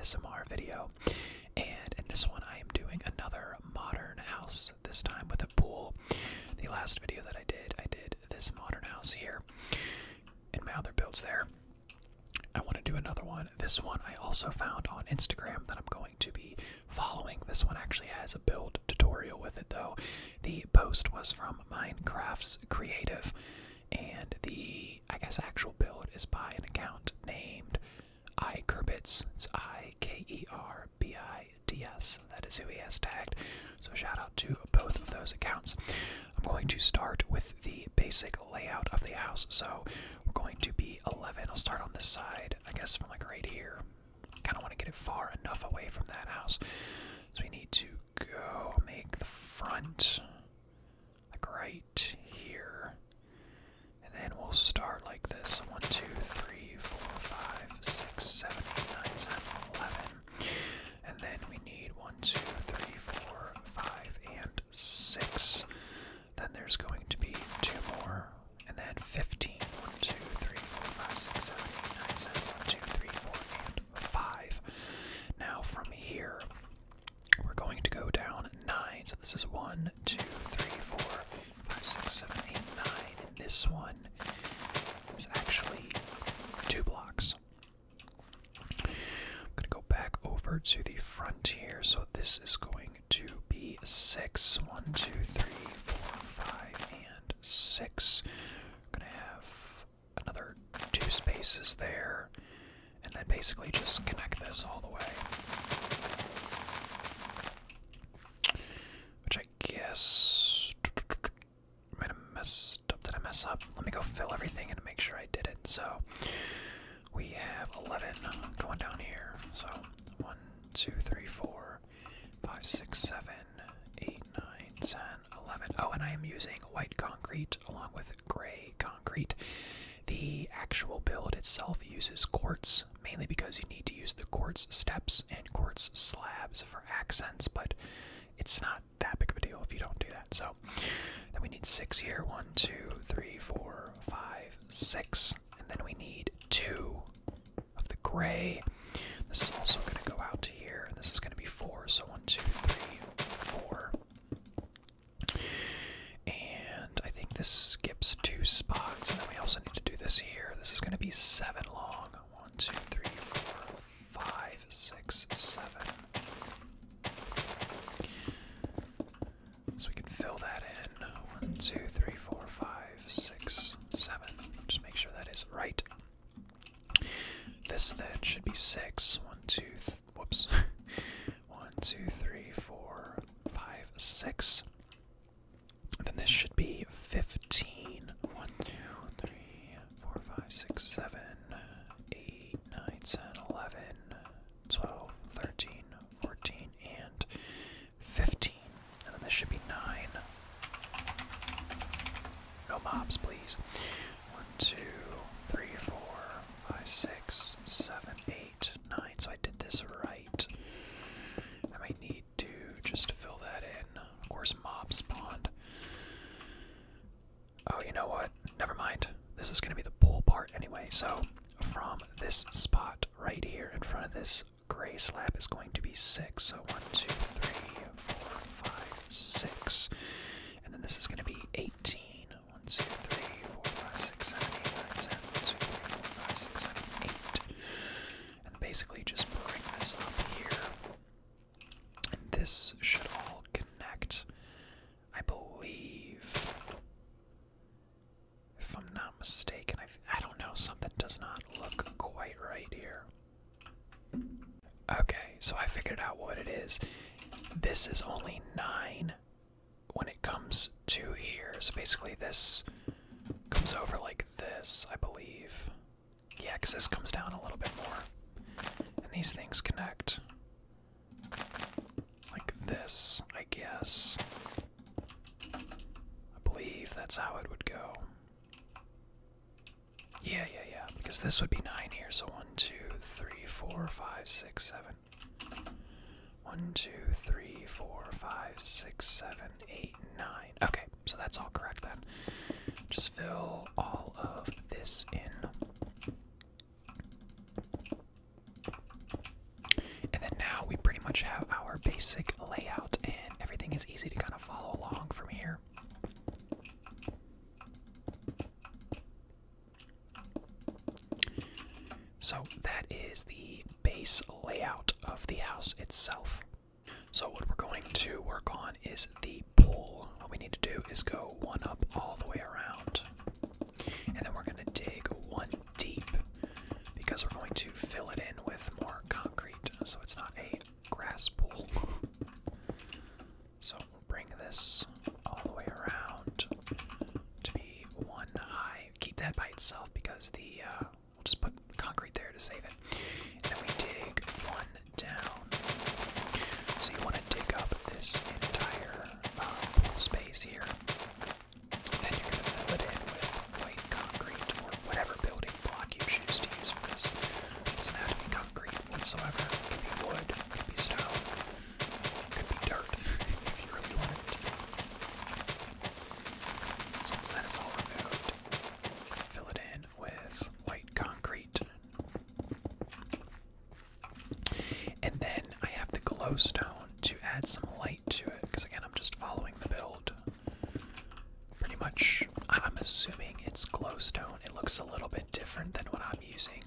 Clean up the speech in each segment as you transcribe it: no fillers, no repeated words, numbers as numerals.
ASMR video, and in this one I am doing another modern house, this time with a pool. The last video that I did this modern house here, and my other builds there. I want to do another one. This one I also found on Instagram that I'm going to be following. This one actually has a build tutorial with it though. The post was from Minecraft's Creative, and the, I guess, actual build is by an account named iKerbits. It's IKERBIDS. That is who he has tagged. So shout out to both of those accounts. I'm going to start with the basic layout of the house. So we're going to be 11. I'll start on this side, I guess, from like right here. Kind of want to get it far enough away from that house. So we need to go make the front like right here. And then we'll start like this. 1, 2, 3, 4, 5, 6, 7, 8, 9, 10, 11. And then we need 1, 2, 3, 4, 5, and 6. Then there's going to be 2 more. And then 15. 1, 2, 3, 4, 5, 6, 7, 8, 9, 10. 1, 2, 3, 4, and 5. Now from here, we're going to go down 9. So this is 1, 2, 3, 4, 5, 6, 7, 8, 9. And this one is actually 2 blocks. I'm going to go back over to the front here. So this is going to be 6. 1, 2, 3, 4, 5, and 6. I'm going to have another 2 spaces there. And then basically just connect this all the way. Which I guess might have messed up. Did I mess up? Let me go fill everything in to make sure I did it. So we have 11 going down here. So 1, 2, 3, 4, 5, 6, 7, 8, 9, 10, 11. Oh, and I am using white concrete along with gray concrete. The actual build itself uses quartz, mainly because you need to use the quartz steps and quartz slabs for accents, but it's not that big of a deal if you don't do that. So then we need 6 here. 1, 2, 3, 4, 5, 6. And then we need 2 of the gray. This is also going to go out to here, and this is going to be 4. So 1, 2, 3, 4. And I think this skips 2 spots, and then we also need to do this here. This is going to be 7 long. 1, 2, 3, 4, 5, 6, 7. So we can fill that in. 1, 2, 3, 4, 5, 6, 7. Just make sure that is right. This then should be 6. 1, 2, whoops. 1, 2, 3, 4, 5, 6. Then this should be 15. 1, 2, 3, 4, 5, 6, 7, 8, 9, 10, 11, 12, 13, 14, and 15. And then this should be 9. No mobs, please. 1, 2, 3, 4, 5, 6, 7, 8, 9. So I did this right. I might need to just fill that in. Of course, mob spawned. Oh, you know what? Never mind. This is going to be the pool part anyway. So from this spot right here in front of this gray slab is going to be 6. So 1, 2, 3, 4, 5, 6. And then this is going to be 18. 1, 2, 3, 4, 5, 6, 7, 8, 9, 10. 1, 2, 3, 4, 5, 6, 7, 8. And basically just bring this up here. And this should all connect, I believe. If I'm not mistaken, I don't know, something does not look quite right here. Okay, so I figured out what it is. This is only 9 when it comes to here. So basically this comes over like this, I believe. Yeah, because this comes down a little bit more. And these things connect like this, I guess. I believe that's how it would go. Yeah, because this would be 9 here, so 1, 2, 3, 4, 5, 6, 7. 1, 2, 3, 4, 5, 6, 7, 8, 9. Okay, so that's all correct then. Just fill all of this in. much have our basic layout, and everything is easy to kind of follow along from here. So that is the base layout of the house itself. So what we're going to work on is the pool. What we need to do is go one up all the way around. And then we're going to dig one deep because we're going to fill it in with more concrete so it's not a grass pool. So we'll bring this all the way around to be one high. Keep that by itself because we'll just put concrete there to save it. And then we dig one down. So you want to dig up this entire pool space here. Then you're going to fill it in with white concrete or whatever building block you choose to use for this. It doesn't have to be concrete whatsoever. It could be wood, it could be stone, it could be dirt if you really want it to be. So once that is all removed, fill it in with white concrete. And then I have the glowstone to add some light to it, because again, I'm just following the build. Pretty much, I'm assuming it's glowstone. It looks a little bit different than what I'm using,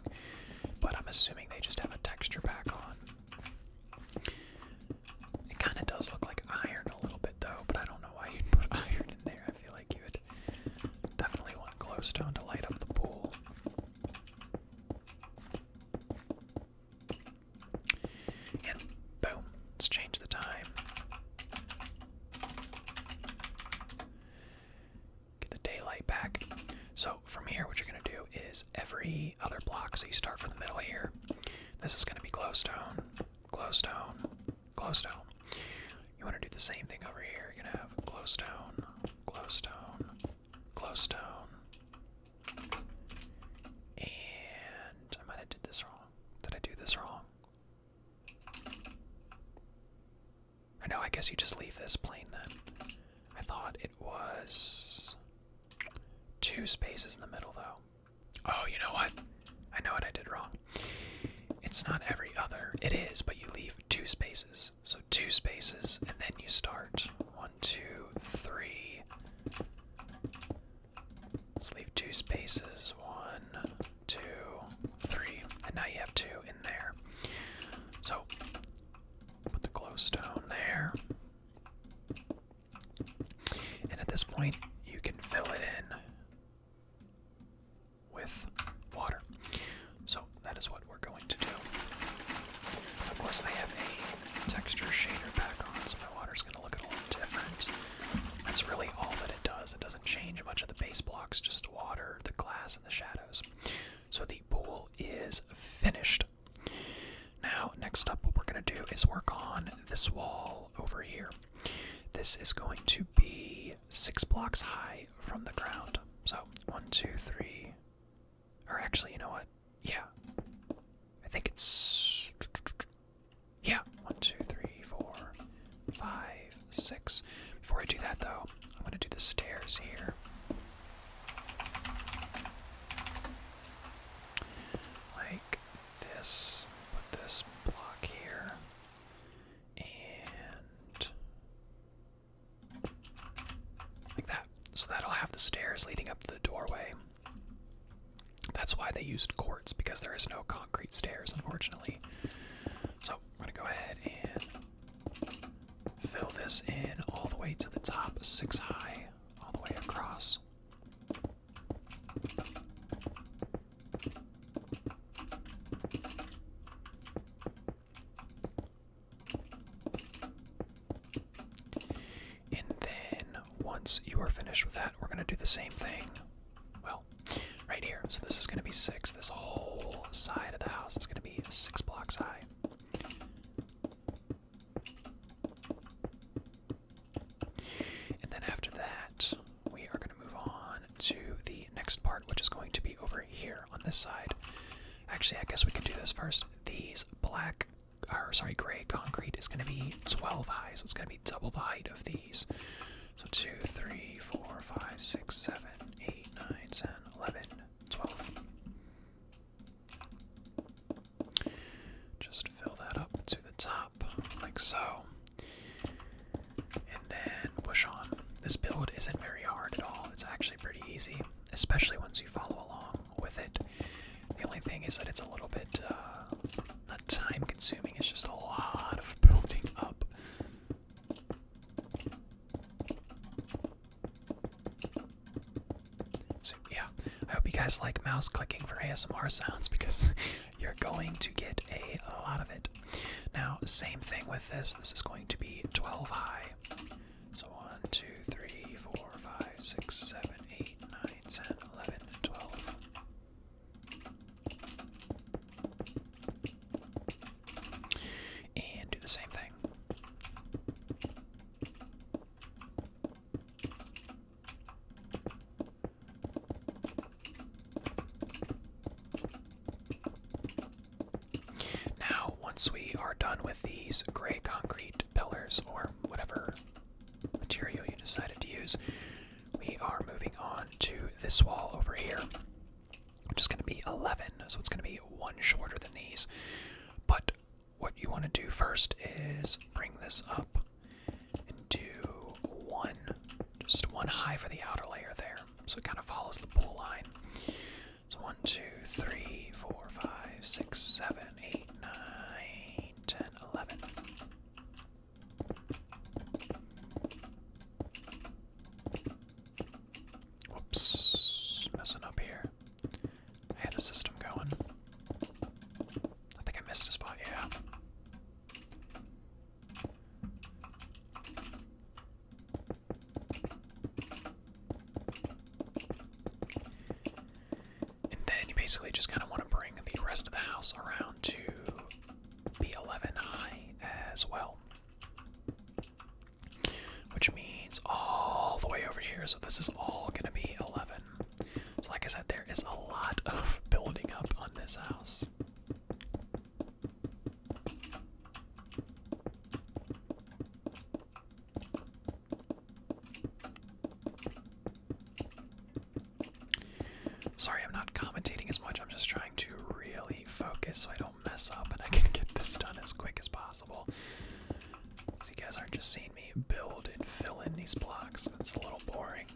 but I'm assuming they just have a texture pack on. It kind of does look like iron a little bit though, but I don't know why you'd put iron in there. I feel like you would definitely want glowstone to light up the pool. And boom, let's change the time. Get the daylight back. So from here, what you're going to do is every other block, so you start from the middle here, this is going to be glowstone, glowstone, glowstone. You want to do the same thing over here. You're going to have glowstone, glowstone, glowstone, and I might have did this wrong. Did I do this wrong? Or no, I guess you just leave this plain then. I thought it was 2 spaces in the middle though. Oh, you know what? I know what I did wrong. It's not every other. It is, but you leave 2 spaces. So 2 spaces, and then you start 1, 2, 3. Let's leave 2 spaces. 1, 2, 3. And now you have 2 in there. So put the glowstone there. And at this point, you can fill it in with water. So that is what we're going to do. Of course, I have a texture shader pack on, so my water's going to look a little different. That's really all that it does. It doesn't change much of the base blocks, just water, the glass, and the shadows. So the pool is finished. Now, next up, what we're going to do is work on this wall over here. This is going to be 6 blocks high from the ground. So 1, 2, 3. Or actually, you know what? Yeah. I think it's... Yeah. 1, 2, 3, 4, 5, 6. Before I do that, though, I'm going to do the stairs here. Like this. Put this block here. And... like that. So that'll have the stairs leading up to the doorway. That's why they used quartz, because there is no concrete stairs, unfortunately. So I'm going to go ahead and fill this in all the way to the top, 6 high, all the way across. And then once you are finished with that, we're going to do the same thing. Well, right here. So this is going to be 6. This whole side of the house is going to be 6 blocks high. And then after that, we are going to move on to the next part, which is going to be over here on this side. Actually, I guess we could do this first. These gray concrete is going to be 12 high, so it's going to be double the height of these. So 2, 3, 4, 5, 6, 7, 8, 9, 10, 11, 12. Just fill that up to the top like so. And then push on. This build isn't very hard at all. It's actually pretty easy, especially once you follow along with it. The only thing is that it's a little bit, not time consuming, it's just a lot of building up. So yeah, I hope you guys like mouse clicking for ASMR sounds because you're going to get a lot of it. Now, same thing with this. This is going to be 12 high. So 1, 2, 3, 4, 5, 6, 7, 8, 9, 10, 11, 12. And do the same thing. Now, once we are done with these gray concrete pillars, or whatever material you decided to use, we are moving on to this wall over here, which is going to be 11, so it's going to be one shorter than these. But what you want to do first is bring this up and do just one high for the outer layer there, so it kind of follows the pool line. So 1, 2, 3, 4, 5, 6, 7, 8, 9, 10, 11. Whoops, messing up here. I had a system going. I think I missed a spot, yeah. And then you basically just kind of want to bring the rest of the house around to be 11 high as well. Which means all the way over here, so this is all going to be 11. So like I said, there is a lot of building up on this house. Sorry, I'm not commentating as much. I'm just trying to really focus so I don't mess up and I can get this done as quick as possible. So you guys aren't just seeing me build and fill in these blocks. It's a little boring.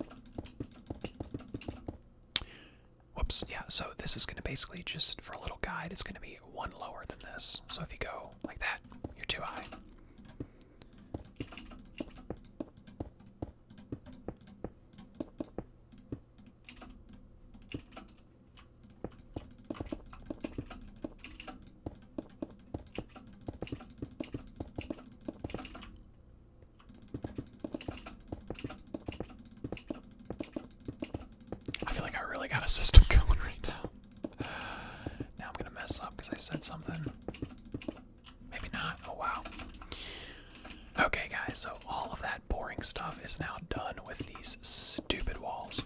Whoops, yeah, so this is going to basically just, for a little guide, it's going to be one lower than this. So if you go like that, you're too high. I feel like I really got a system going right now. Now I'm gonna mess up because I said something. Maybe not. Oh wow. Okay guys, so all of that boring stuff is now done with these stupid walls.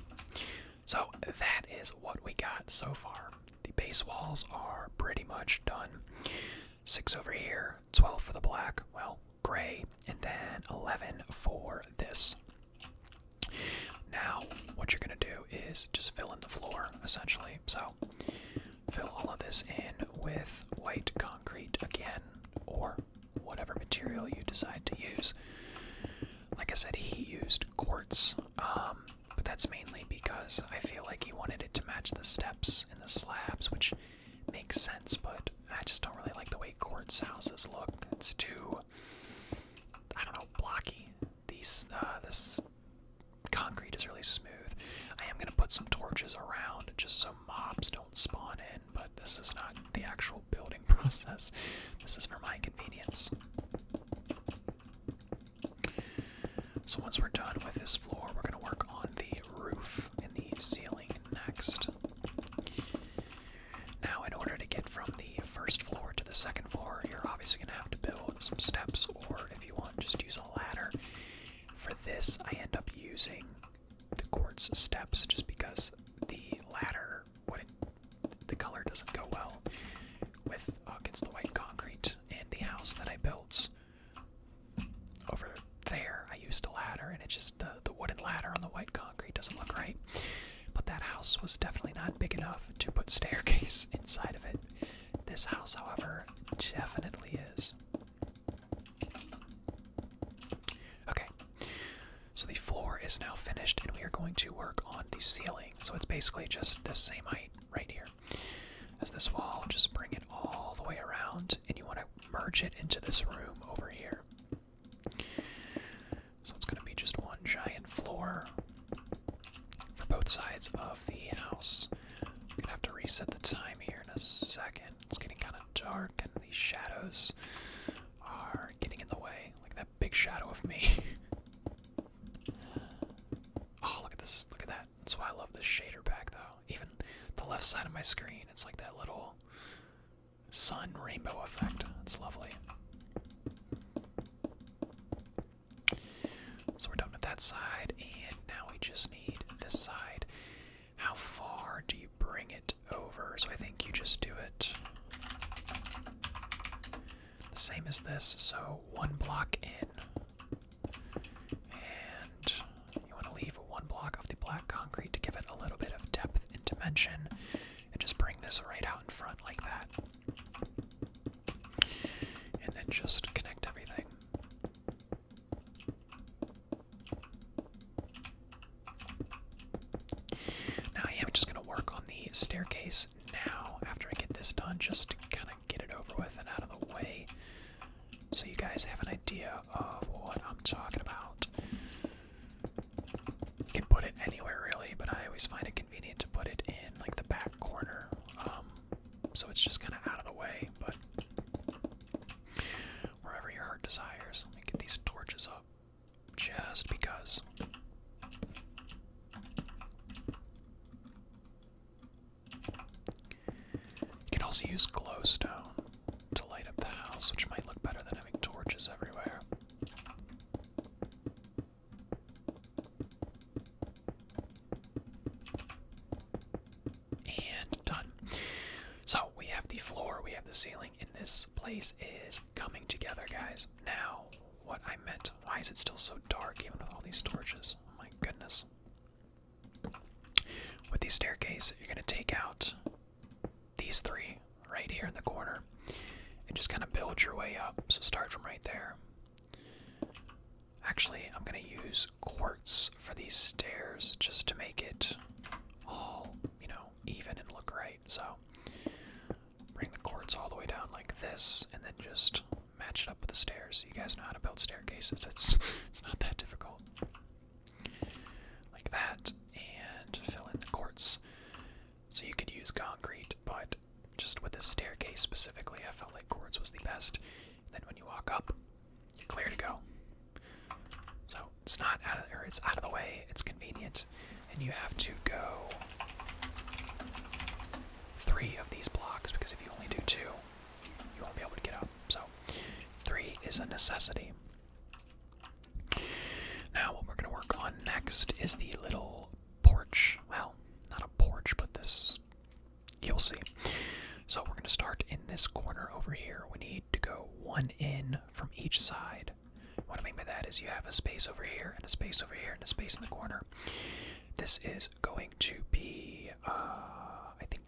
So that is what we got so far. The base walls are pretty much done. 6 over here, 12 for the black, well, gray, and then 11 for this. Now, what you're going to do is just fill in the floor, essentially. So, fill all of this in with white concrete again, or whatever material you decide to use. Like I said, he used quartz, but that's mainly because I feel like he wanted it to match the steps and the slabs, which makes sense, but I just don't really like the way quartz houses look. It's too, I don't know, blocky. This concrete is really smooth. I am going to put some torches around just so mobs don't spawn in, but this is not the actual building process. This is for my convenience. So once we're done with this floor, we're going to work on the roof and the ceiling next. Now, in order to get from the first floor to the second floor, you're obviously going to have to build some steps, or if you want, just use a ladder. For this, I end up using the quartz steps just because the ladder, the color doesn't go well with against the white concrete. And the house that I built over there, I used a ladder, and it just, the wooden ladder on the white concrete doesn't look right. But that house was definitely not big enough to put staircase inside of it. This house, however, definitely is. is now finished, and we are going to work on the ceiling. So it's basically just the same height right here as this wall. Just bring it all the way around, and you want to merge it into this room over here. So it's going to be just one giant floor for both sides of the house. I'm going to have to reset the time here in a second. It's getting kind of dark, and these shadows are getting in the way, like that big shadow of me. Oh, look at this, look at that. That's why I love this shader pack, though. Even the left side of my screen, it's like that little sun rainbow effect. It's lovely. So we're done with that side, and now we just need this side. How far do you bring it over? So I think you just do it the same as this, so one block in, and you want to leave one block of the black concrete to give it a little bit of depth and dimension, and just bring this right out in front like that, and then just connect everything. Now I am just going to work on the staircase now after I get this done, just to kind of get it over with and out of the way, so you guys have an idea of what I'm talking about. You can put it anywhere really, but I always find it convenient to put it in like the back corner, so it's just kind of out of the way, but wherever your heart desires. Let me get these torches up, just because. You can also use glowstone to light up the house, which might look better than having torches everywhere. And done. So we have the floor, we have the ceiling, and this place is coming together, guys. Now, what I meant, why is it still so dark even with all these torches? Oh my goodness. With the staircase, you're going to take out these three right here in the corner and just kind of build your way up. So start from right there. Actually, I'm going to use quartz for these stairs just to make it all, you know, even and look right. So bring the quartz all the way down like this, and then just match it up with the stairs. You guys know how to build staircases. It's not that difficult. Like that, and fill in the quartz. So you could use concrete, but just with this staircase specifically, I felt like quartz was the best. And then when you walk up, you're clear to go. So it's not out of, or it's out of the way. It's convenient, and you have to go 3 of these blocks, because if you only do 2, you won't be able to get up. So 3 is a necessity. Now what we're going to work on next is the little porch. Well, not a porch, but this, you'll see. So we're going to start in this corner over here. We need to go 1 in from each side. What I mean by that is you have a space over here, and a space over here, and a space in the corner. This is going to be, I think,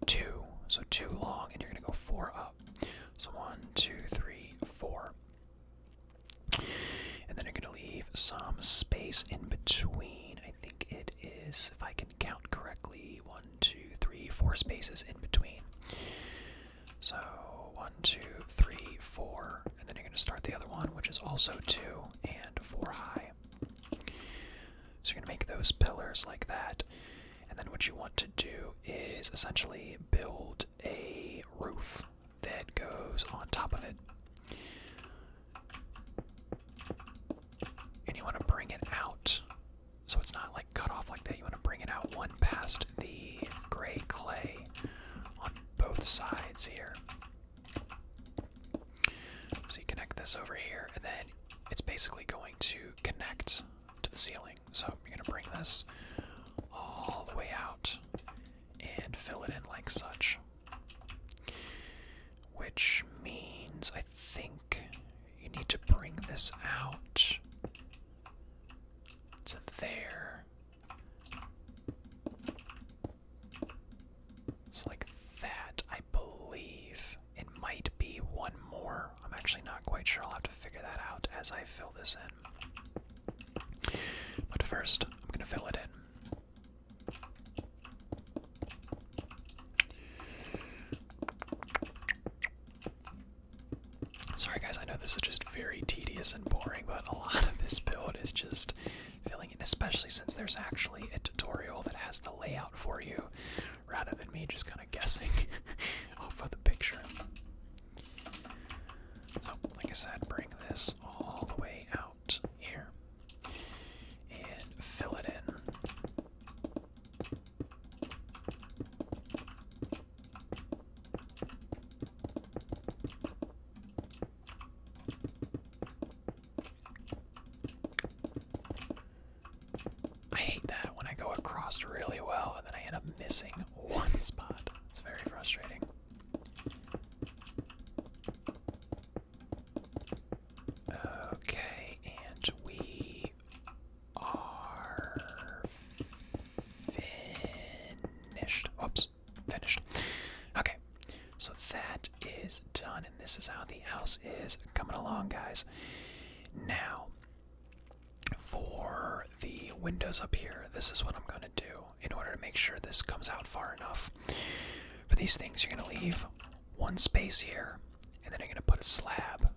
2. So 2 long, and you're going to go 4 up. So 1, 2, 3, 4. And then you're going to leave some space in between. I think it is, if I can count correctly, 1, 2, 3, 4 spaces in between. So 1, 2, 3, 4, and then you're going to start the other one, which is also 2 and 4 high. So you're going to make those pillars like that. And then what you want to do is essentially build a roof that goes on top of it. And you want to bring it out, so it's not like cut off like that. You want to bring it out 1 past the gray clay on both sides here. So you connect this over here, and then it's basically going to connect to the ceiling. So you're going to bring this all the way out and fill it in like such. Which means I think you need to bring this out to there. So like that, I believe. It might be 1 more. I'm actually not quite sure. I'll have to figure that out as I fill this in. But for Sorry guys, I know this is just very tedious and boring, but a lot of this build is just filling in, especially since there's actually a tutorial that has the layout for you, rather than me just kind of guessing off of the picture. So, like I said, bring this all the way out here and fill it in. I hate that when I go across really well and then I end up missing one spot. It's very frustrating. Okay, and we are finished. Oops, finished. Okay, so that is done, and this is how the house is coming along, guys. Now, for the windows up here, this is what I'm going to do in order to make sure this comes out far enough. For these things, you're going to leave one space here, and then you're going to put a slab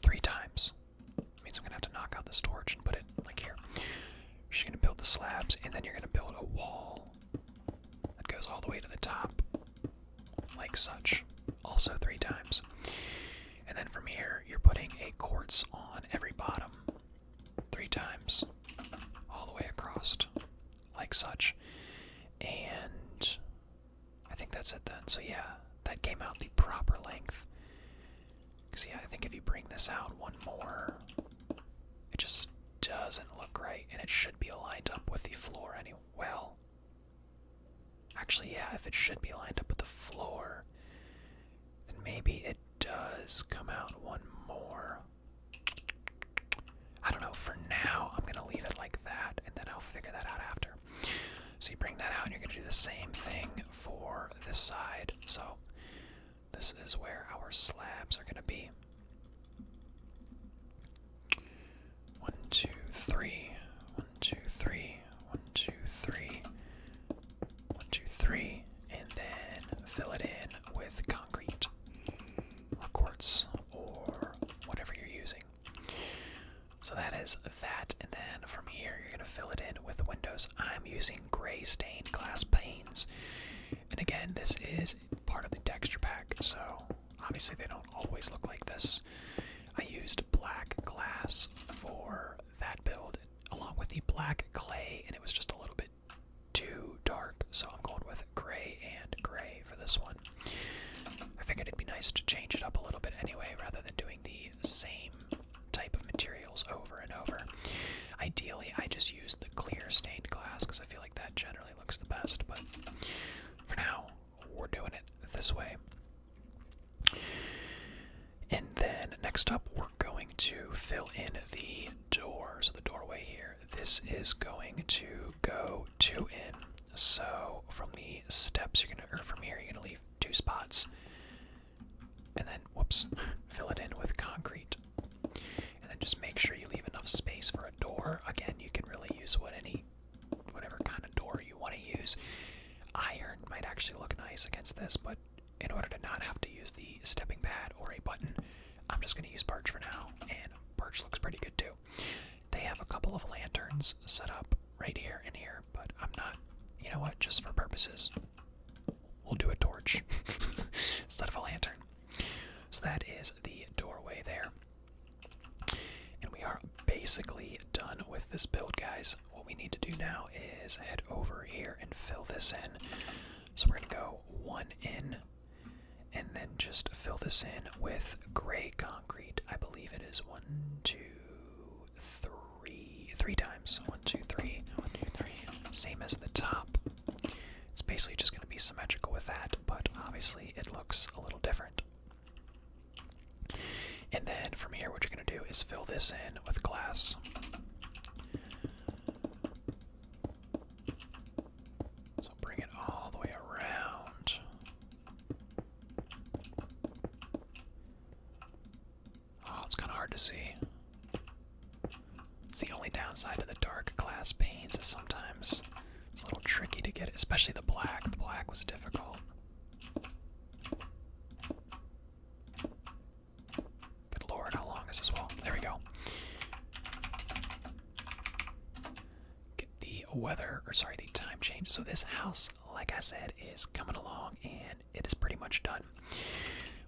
3 times. That means I'm going to have to knock out the storage and put it like here. You're just going to build the slabs, and then you're going to build a wall that goes all the way to the top, like such, also 3 times. And then from here, you're putting a quartz on every bottom 3 times, all the way across, like such. And I think that's it then. So yeah, that came out the proper length. Because yeah, I think if you bring this out one more, it just doesn't look right, and it should be aligned up with the floor anyway. Well, actually yeah, if it should be lined up with the floor, then maybe it does come out one more. I don't know, for now I'm going to leave it like that, and then I'll figure that out after. So you bring that out, and you're going to do the same thing for this side. So this is where our slabs are going to be. 1, 2, 3. 1, 2, 3. 1, 2, 3. 1, 2, 3. And then fill it in with concrete or quartz or whatever you're using. So that is that, and then from here you're going to fill it in with windows. I'm using gray stained glass panes, and again, this is part of the texture pack, so obviously they don't always look like this. I used black glass for that build, along with the black clay, and it was just a little bit too dark, so I'm going with gray and gray for this one. I figured it'd be nice to change it up a little bit anyway, rather than doing the same type of materials over and over. Ideally, I just use the clear stained glass because I feel like that generally looks the best, but for now, we're doing it this way. And then next up, we're going to fill in the door. So the doorway here, this is going to go 2 in. So from the steps, you're gonna, or from here, you're gonna leave 2 spots, and then whoops, fill it in with concrete. And then just make sure you leave enough space for a door. Again, you can really use whatever kind of door you want to use. Iron might actually look nice against this, but in order to not have to use the stepping pad or a button, I'm just going to use Porch for now, and Porch looks pretty good too. They have a couple of lanterns set up right here and here, but I'm not, you know what, just for purposes, we'll do a torch instead of a lantern. So that is the doorway there. And we are basically done with this build, guys. What we need to do now is head over here and fill this in. So we're going to go 1 in, and then just fill this in with gray concrete. I believe it is 1, 2, 3, 3 times. 1, 2, 3, 1, 2, 3. Same as the top. It's basically just going to be symmetrical with that, but obviously it looks a little different. And then from here, what you're going to do is fill this in with glass. So bring it all the way around. Oh, it's kind of hard to see. It's the only downside of the dark glass panes is sometimes it's a little tricky to get it, especially the black. The black was difficult. weather, or sorry, the time change. So this house, like I said, is coming along and it is pretty much done.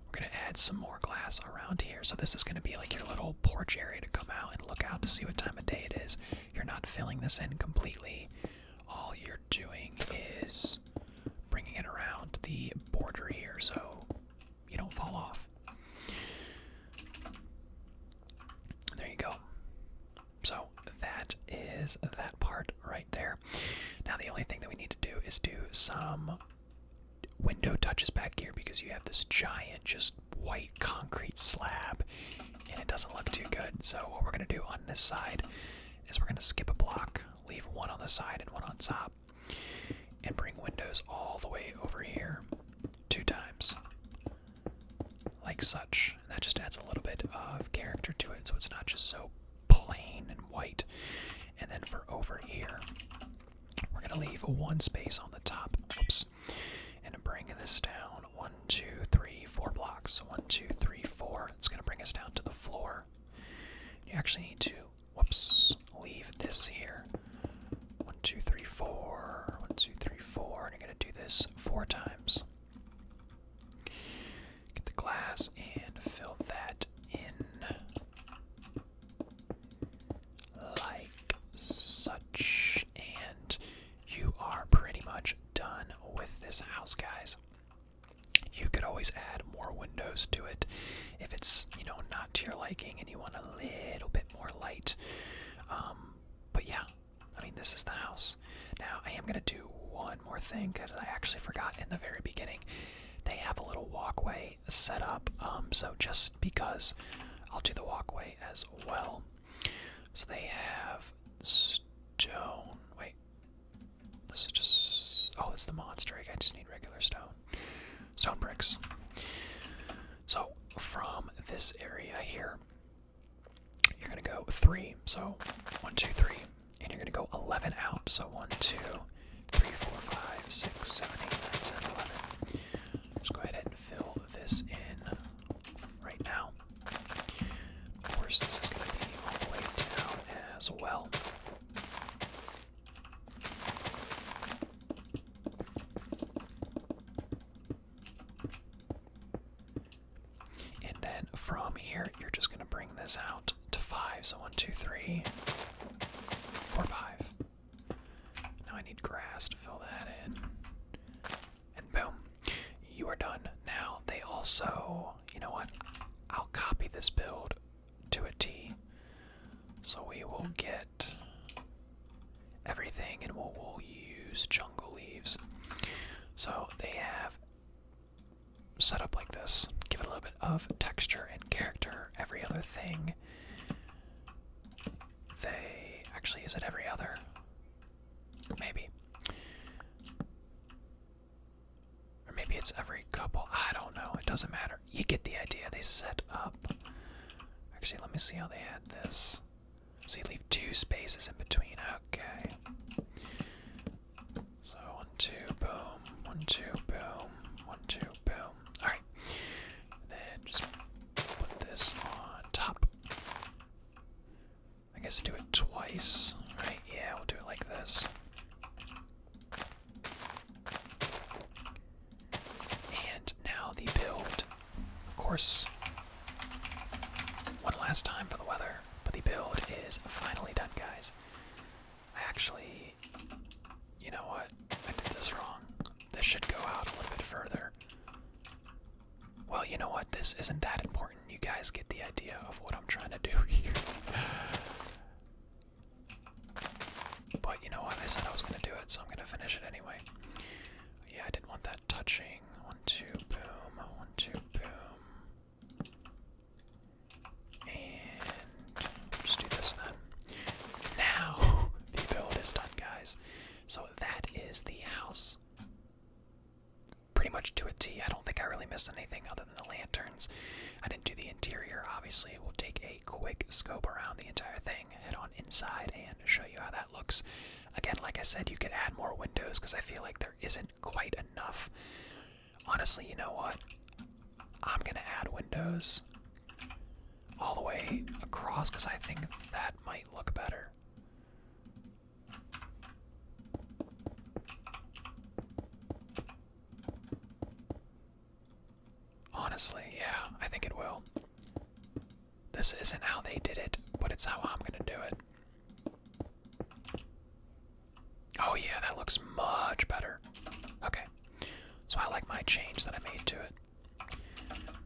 We're going to add some more glass around here. So this is going to be like your little porch area to come out and look out to see what time of day it is. You're not filling this in completely. All you're doing is bringing it around the border here so you don't fall off. There you go. So that is that part right there. Now the only thing that we need to do is do some window touches back here because you have this giant just white concrete slab and it doesn't look too good. So what we're going to do on this side is we're going to skip a block, leave one on the side and one on top, and bring windows all the way over here 2 times, like such. And that just adds a little bit of character to it so it's not just so plain and white. And then for over here, we're going to leave 1 space on the top. Oops. And bring this down 1, 2, 3, 4 blocks. 1, 2, 3, 4. It's going to bring us down to the floor. You actually need to, whoops, leave this here. 1, 2, 3, 4. 1, 2, 3, 4. And you're going to do this 4 times. Get the glass and fill that in like such. And you are pretty much done with this house, guys. You could always add more windows to it if it's, you know, not to your liking and you want a little bit more light. But yeah, I mean, this is the house. Now, I am going to do one more thing because I actually forgot in the very beginning. They have a little walkway set up, so just because, I'll do the walkway as well. So they have stone. Wait, this is just, oh, it's the monster egg. I just need regular stone. Stone bricks. So from this area here, you're going to go 3. So 1, 2, 3. And you're going to go 11 out. So 1, 2, 3, 4, 5, 6, 7, 8, 9, 10, 11. Just go ahead and fill this in right now. Of course, this is going to be all the way down as well. And then from here, you're just going to bring this out to 5. So 1, 2, 3, 4, 5. Now I need grass to fill that in. And boom, you are done. Now they also, you know what? I'll copy this build to a T. So we will get everything and we'll use jungle leaves. So they have set up like this. Give it a little bit of texture and character. Every other thing. They actually, is it every other? Maybe. Or maybe it's every couple. I don't know. It doesn't matter. You get the idea. They set up. Actually, let me see how they had this. So you leave 2 spaces in between. Okay. So 1, 2, boom. 1, 2, boom. 1, 2, boom. Alright. Then just put this on top. I guess do it twice. Right? Yeah, we'll do it like this. And now the build. Of course, one last time for the weather, but the build is finally done, guys. I actually, you know what? I did this wrong. This should go out a little bit further. Well, you know what? This isn't that important. You guys get the idea of what I'm trying to do here. But you know what? I said I was going to do it, so I'm going to finish it anyway. Yeah, I didn't want that touching. 1, 2, boom. 1, 2, boom. And just do this then. Now, the build is done, guys. So that is the house. Pretty much to a T. I don't think I really missed anything other than the lanterns. I didn't do the interior, obviously. We'll take a quick scope around the entire thing, head on inside, and show you how that looks. Again, like I said, you could add more windows because I feel like there isn't quite enough. Honestly, you know what? I'm going to add windows all the way across because I think that might look better. Yeah, I think it will. This isn't how they did it, but it's how I'm gonna do it. Oh yeah, that looks much better. Okay, so I like my change that I made to it.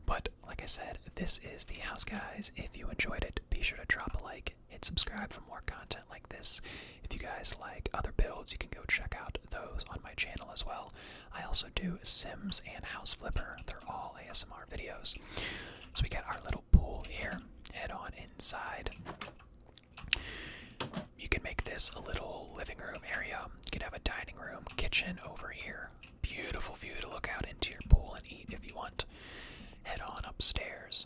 But like I said, this is the house, guys. If you enjoyed it, be sure to drop a like, hit subscribe for more content like this. If you guys like other builds, you can go check out those on my channel as well. I also do Sims and House Flipper. They're all ASMR videos. So we got our little pool here. Head on inside. You can make this a little living room area. You could have a dining room, kitchen over here. Beautiful view to look out into your pool and eat if you want. Head on upstairs.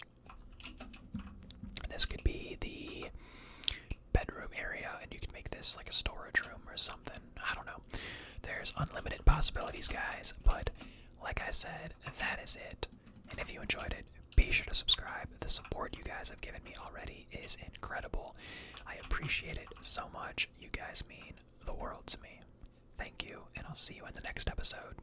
This could be the bedroom area, and you could make this like a storage room or something. I don't know. There's unlimited possibilities, guys, but like I said, that is it. And if you enjoyed it, be sure to subscribe. The support you guys have given me already is incredible. I appreciate it so much. You guys mean the world to me. Thank you, and I'll see you in the next episode.